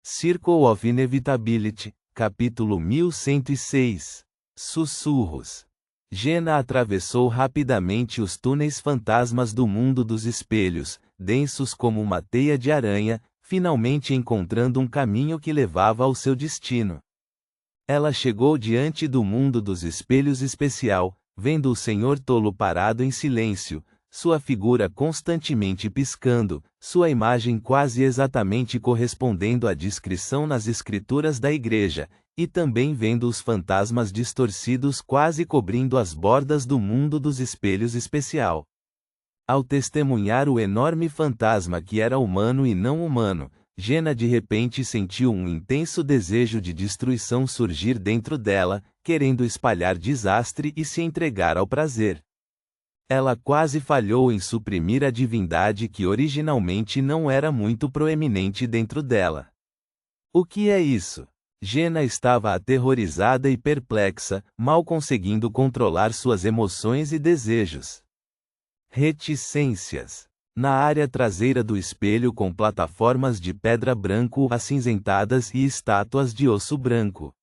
Circle of Inevitability, capítulo 1106. Sussurros. Jenna atravessou rapidamente os túneis fantasmas do mundo dos espelhos, densos como uma teia de aranha, finalmente encontrando um caminho que levava ao seu destino. Ela chegou diante do mundo dos espelhos especial, vendo o Senhor Tolo parado em silêncio, sua figura constantemente piscando, sua imagem quase exatamente correspondendo à descrição nas escrituras da igreja, e também vendo os fantasmas distorcidos quase cobrindo as bordas do mundo dos espelhos especial. Ao testemunhar o enorme fantasma que era humano e não humano, Jenna de repente sentiu um intenso desejo de destruição surgir dentro dela, querendo espalhar desastre e se entregar ao prazer. Ela quase falhou em suprimir a divindade que originalmente não era muito proeminente dentro dela. O que é isso? Jenna estava aterrorizada e perplexa, mal conseguindo controlar suas emoções e desejos. Reticências. Na área traseira do espelho com plataformas de pedra branco acinzentadas e estátuas de osso branco.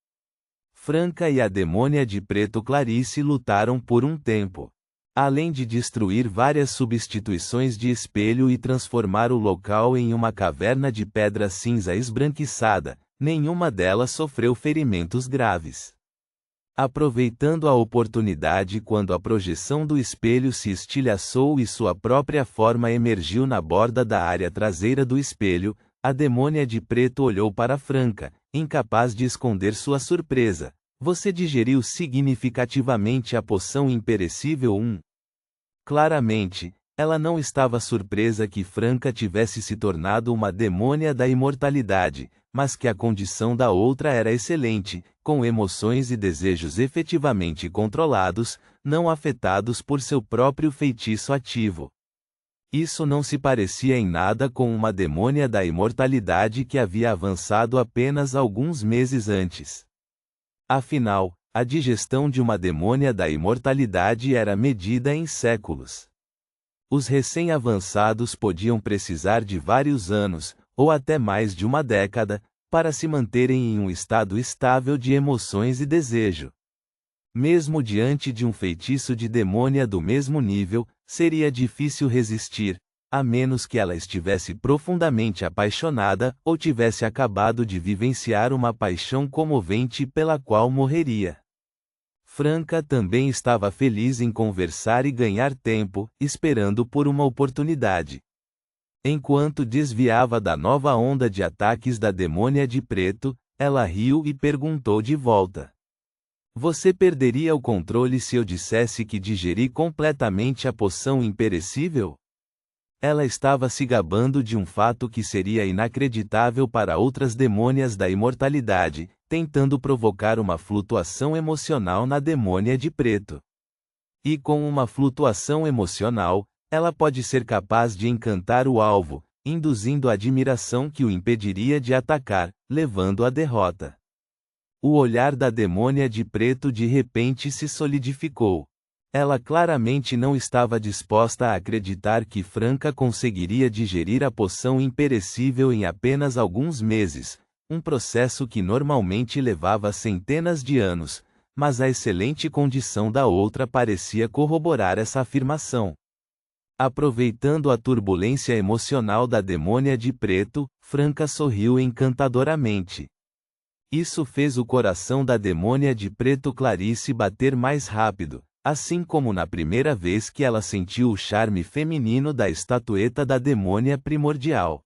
Franca e a demônia de preto Clarice lutaram por um tempo. Além de destruir várias substituições de espelho e transformar o local em uma caverna de pedra cinza esbranquiçada, nenhuma delas sofreu ferimentos graves. Aproveitando a oportunidade quando a projeção do espelho se estilhaçou e sua própria forma emergiu na borda da área traseira do espelho, a demônia de preto olhou para Franca, incapaz de esconder sua surpresa. Você digeriu significativamente a poção imperecível 1? Claramente, ela não estava surpresa que Franca tivesse se tornado uma demônia da imortalidade, mas que a condição da outra era excelente, com emoções e desejos efetivamente controlados, não afetados por seu próprio feitiço ativo. Isso não se parecia em nada com uma demônia da imortalidade que havia avançado apenas alguns meses antes. Afinal, a digestão de uma demônia da imortalidade era medida em séculos. Os recém-avançados podiam precisar de vários anos, ou até mais de uma década, para se manterem em um estado estável de emoções e desejo. Mesmo diante de um feitiço de demônia do mesmo nível, seria difícil resistir, a menos que ela estivesse profundamente apaixonada ou tivesse acabado de vivenciar uma paixão comovente pela qual morreria. Franca também estava feliz em conversar e ganhar tempo, esperando por uma oportunidade. Enquanto desviava da nova onda de ataques da demônia de preto, ela riu e perguntou de volta. Você perderia o controle se eu dissesse que digeri completamente a poção imperecível? Ela estava se gabando de um fato que seria inacreditável para outras demônias da imortalidade, tentando provocar uma flutuação emocional na demônia de preto. E com uma flutuação emocional, ela pode ser capaz de encantar o alvo, induzindo a admiração que o impediria de atacar, levando à derrota. O olhar da demônia de preto de repente se solidificou. Ela claramente não estava disposta a acreditar que Franca conseguiria digerir a poção imperecível em apenas alguns meses, um processo que normalmente levava centenas de anos, mas a excelente condição da outra parecia corroborar essa afirmação. Aproveitando a turbulência emocional da demônia de preto, Franca sorriu encantadoramente. Isso fez o coração da demônia de preto Clarice bater mais rápido, assim como na primeira vez que ela sentiu o charme feminino da estatueta da demônia primordial.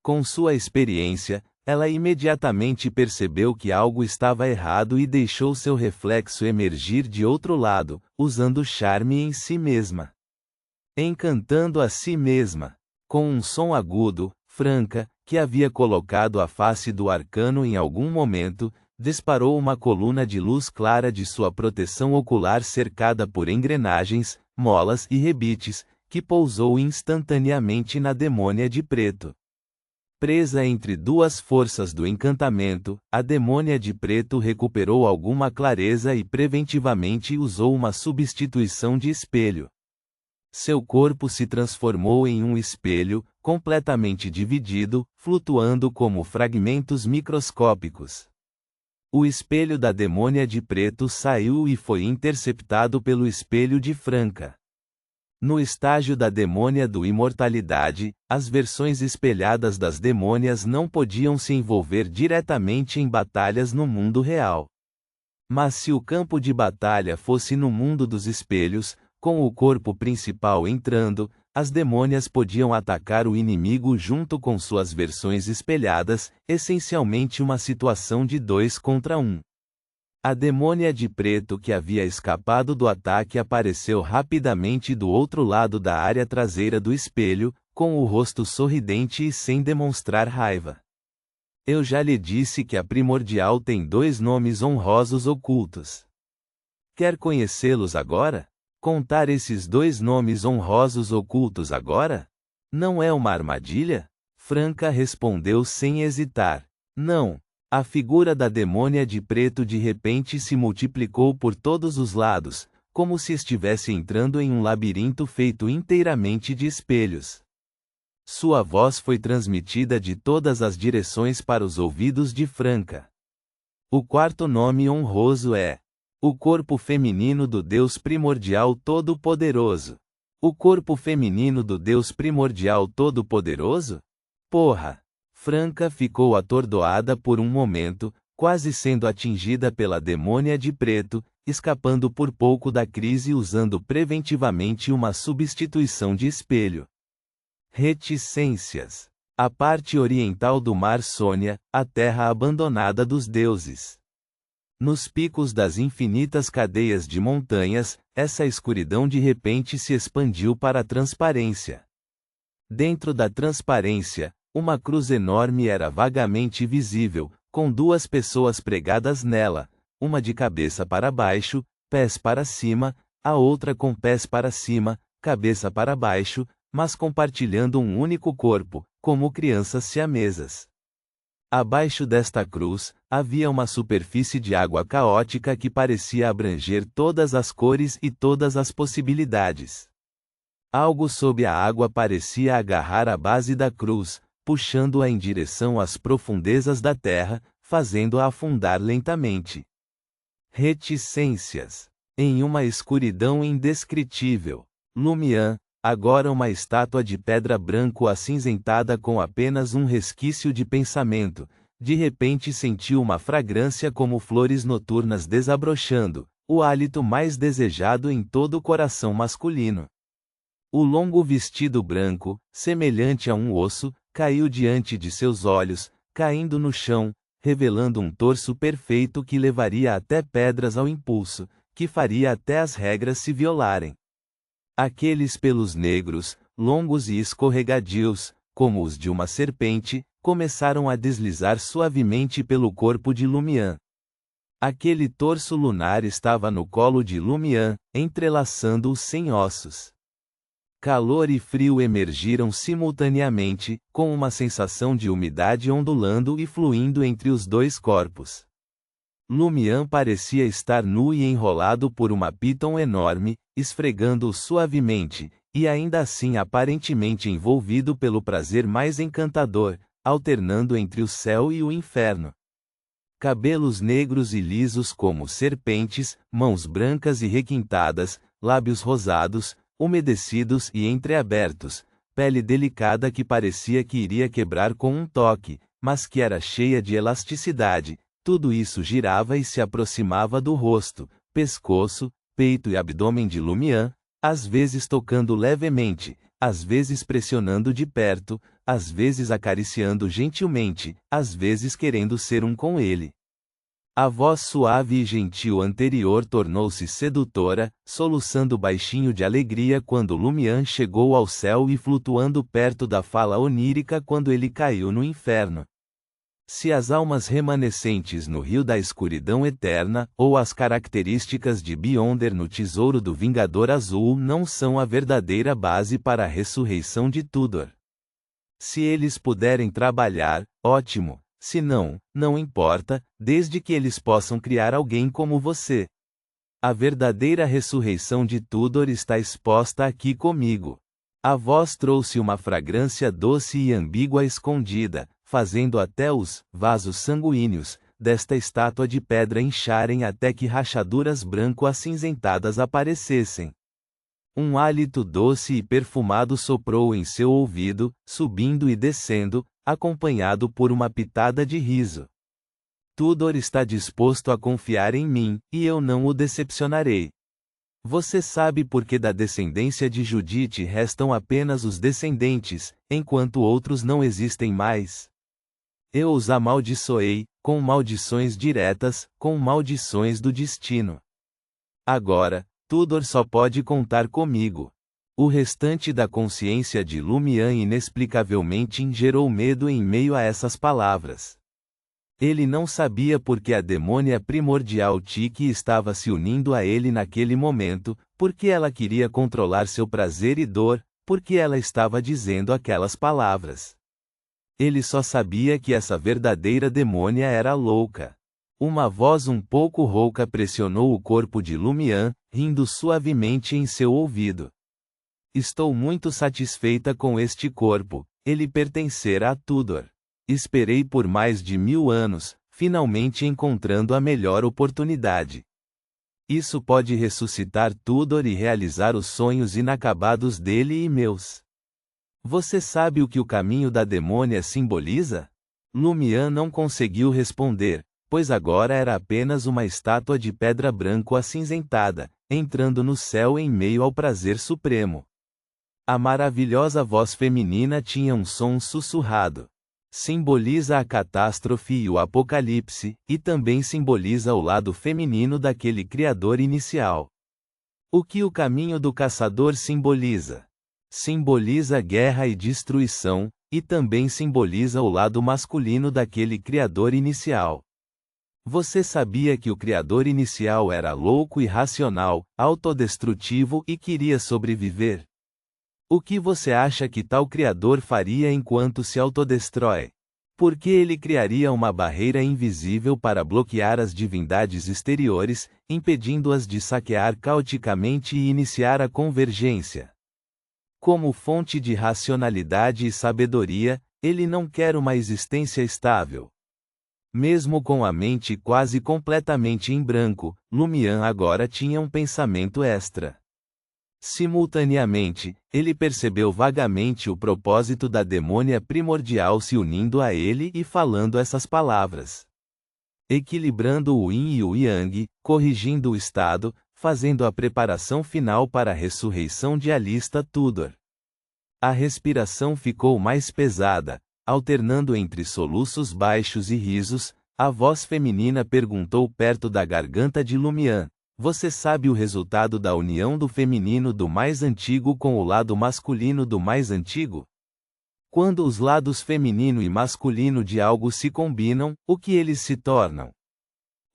Com sua experiência, ela imediatamente percebeu que algo estava errado e deixou seu reflexo emergir de outro lado, usando charme em si mesma. Encantando a si mesma. Com um som agudo, Franca, que havia colocado a face do arcano em algum momento, disparou uma coluna de luz clara de sua proteção ocular cercada por engrenagens, molas e rebites, que pousou instantaneamente na demônia de preto. Presa entre duas forças do encantamento, a demônia de preto recuperou alguma clareza e preventivamente usou uma substituição de espelho. Seu corpo se transformou em um espelho, completamente dividido, flutuando como fragmentos microscópicos. O espelho da demônia de preto saiu e foi interceptado pelo espelho de Franca. No estágio da demônia do imortalidade, as versões espelhadas das demônias não podiam se envolver diretamente em batalhas no mundo real. Mas se o campo de batalha fosse no mundo dos espelhos, com o corpo principal entrando, as demônias podiam atacar o inimigo junto com suas versões espelhadas, essencialmente uma situação de 2 contra 1. A demônia de preto que havia escapado do ataque apareceu rapidamente do outro lado da área traseira do espelho, com o rosto sorridente e sem demonstrar raiva. Eu já lhe disse que a primordial tem 2 nomes honrosos ocultos. Quer conhecê-los agora? Contar esses 2 nomes honrosos ocultos agora? Não é uma armadilha? Franca respondeu sem hesitar. Não. A figura da demônia de preto de repente se multiplicou por todos os lados, como se estivesse entrando em um labirinto feito inteiramente de espelhos. Sua voz foi transmitida de todas as direções para os ouvidos de Franca. O 4º nome honroso é o corpo feminino do Deus primordial todo-poderoso. O corpo feminino do Deus primordial todo-poderoso? Porra! Franca ficou atordoada por um momento, quase sendo atingida pela demônia de preto, escapando por pouco da crise usando preventivamente uma substituição de espelho. Reticências. A parte oriental do Mar Sônia, a terra abandonada dos deuses. Nos picos das infinitas cadeias de montanhas, essa escuridão de repente se expandiu para a transparência. Dentro da transparência, uma cruz enorme era vagamente visível, com 2 pessoas pregadas nela, uma de cabeça para baixo, pés para cima, a outra com pés para cima, cabeça para baixo, mas compartilhando um único corpo, como crianças siamesas. Abaixo desta cruz, havia uma superfície de água caótica que parecia abranger todas as cores e todas as possibilidades. Algo sob a água parecia agarrar a base da cruz, puxando-a em direção às profundezas da terra, fazendo-a afundar lentamente. Reticências. Em uma escuridão indescritível, Lumian, agora uma estátua de pedra branco acinzentada com apenas um resquício de pensamento, de repente sentiu uma fragrância como flores noturnas desabrochando, o hálito mais desejado em todo o coração masculino. O longo vestido branco, semelhante a um osso, caiu diante de seus olhos, caindo no chão, revelando um torso perfeito que levaria até pedras ao impulso, que faria até as regras se violarem. Aqueles pelos negros, longos e escorregadios, como os de uma serpente, começaram a deslizar suavemente pelo corpo de Lumian. Aquele torso lunar estava no colo de Lumian, entrelaçando-os sem ossos. Calor e frio emergiram simultaneamente, com uma sensação de umidade ondulando e fluindo entre os 2 corpos. Lumian parecia estar nu e enrolado por uma piton enorme, esfregando-o suavemente, e ainda assim aparentemente envolvido pelo prazer mais encantador, alternando entre o céu e o inferno. Cabelos negros e lisos como serpentes, mãos brancas e requintadas, lábios rosados, umedecidos e entreabertos, pele delicada que parecia que iria quebrar com um toque, mas que era cheia de elasticidade. Tudo isso girava e se aproximava do rosto, pescoço, peito e abdômen de Lumian, às vezes tocando levemente, às vezes pressionando de perto, às vezes acariciando gentilmente, às vezes querendo ser um com ele. A voz suave e gentil anterior tornou-se sedutora, soluçando baixinho de alegria quando Lumian chegou ao céu e flutuando perto da fala onírica quando ele caiu no inferno. Se as almas remanescentes no rio da escuridão eterna, ou as características de Beyonder no tesouro do Vingador Azul não são a verdadeira base para a ressurreição de Tudor. Se eles puderem trabalhar, ótimo. Se não, não importa, desde que eles possam criar alguém como você. A verdadeira ressurreição de Tudor está exposta aqui comigo. A voz trouxe uma fragrância doce e ambígua escondida, fazendo até os vasos sanguíneos desta estátua de pedra incharem até que rachaduras branco-acinzentadas aparecessem. Um hálito doce e perfumado soprou em seu ouvido, subindo e descendo, acompanhado por uma pitada de riso. Tudor está disposto a confiar em mim, e eu não o decepcionarei. Você sabe por que da descendência de Judite restam apenas os descendentes, enquanto outros não existem mais? Eu os amaldiçoei, com maldições diretas, com maldições do destino. Agora, Tudor só pode contar comigo. O restante da consciência de Lumian inexplicavelmente gerou medo em meio a essas palavras. Ele não sabia por que a demônia primordial Tiki estava se unindo a ele naquele momento, porque ela queria controlar seu prazer e dor, porque ela estava dizendo aquelas palavras. Ele só sabia que essa verdadeira demônia era louca. Uma voz um pouco rouca pressionou o corpo de Lumian, rindo suavemente em seu ouvido. Estou muito satisfeita com este corpo, ele pertencerá a Tudor. Esperei por mais de 1000 anos, finalmente encontrando a melhor oportunidade. Isso pode ressuscitar Tudor e realizar os sonhos inacabados dele e meus. Você sabe o que o caminho da demônia simboliza? Lumian não conseguiu responder, pois agora era apenas uma estátua de pedra branco-acinzentada, entrando no céu em meio ao prazer supremo. A maravilhosa voz feminina tinha um som sussurrado. Simboliza a catástrofe e o apocalipse, e também simboliza o lado feminino daquele criador inicial. O que o caminho do caçador simboliza? Simboliza guerra e destruição, e também simboliza o lado masculino daquele criador inicial. Você sabia que o criador inicial era louco e irracional, autodestrutivo e queria sobreviver? O que você acha que tal criador faria enquanto se autodestrói? Por que ele criaria uma barreira invisível para bloquear as divindades exteriores, impedindo-as de saquear caoticamente e iniciar a convergência? Como fonte de racionalidade e sabedoria, ele não quer uma existência estável. Mesmo com a mente quase completamente em branco, Lumian agora tinha um pensamento extra. Simultaneamente, ele percebeu vagamente o propósito da demônia primordial se unindo a ele e falando essas palavras. Equilibrando o yin e o yang, corrigindo o estado, fazendo a preparação final para a ressurreição de Alista Tudor. A respiração ficou mais pesada. Alternando entre soluços baixos e risos, a voz feminina perguntou perto da garganta de Lumian: você sabe o resultado da união do feminino do mais antigo com o lado masculino do mais antigo? Quando os lados feminino e masculino de algo se combinam, o que eles se tornam?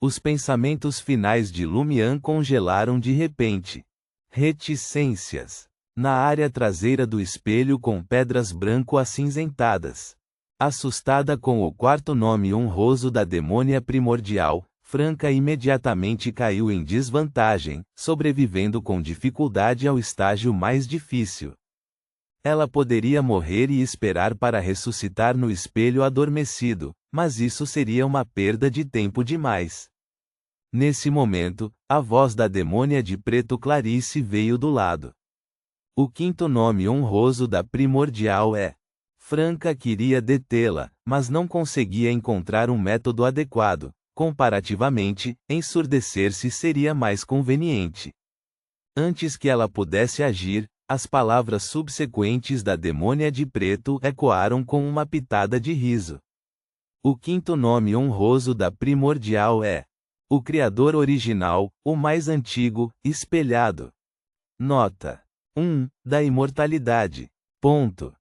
Os pensamentos finais de Lumian congelaram de repente. Reticências. Na área traseira do espelho com pedras branco-acinzentadas. Assustada com o quarto nome honroso da demônia primordial, Franca imediatamente caiu em desvantagem, sobrevivendo com dificuldade ao estágio mais difícil. Ela poderia morrer e esperar para ressuscitar no espelho adormecido, mas isso seria uma perda de tempo demais. Nesse momento, a voz da demônia de preto Clarice veio do lado. O quinto nome honroso da primordial é. Franca queria detê-la, mas não conseguia encontrar um método adequado. Comparativamente, ensurdecer-se seria mais conveniente. Antes que ela pudesse agir, as palavras subsequentes da demônia de preto ecoaram com uma pitada de riso. O quinto nome honroso da primordial é. O Criador original, o mais antigo, espelhado. Nota 1. Da imortalidade. Ponto.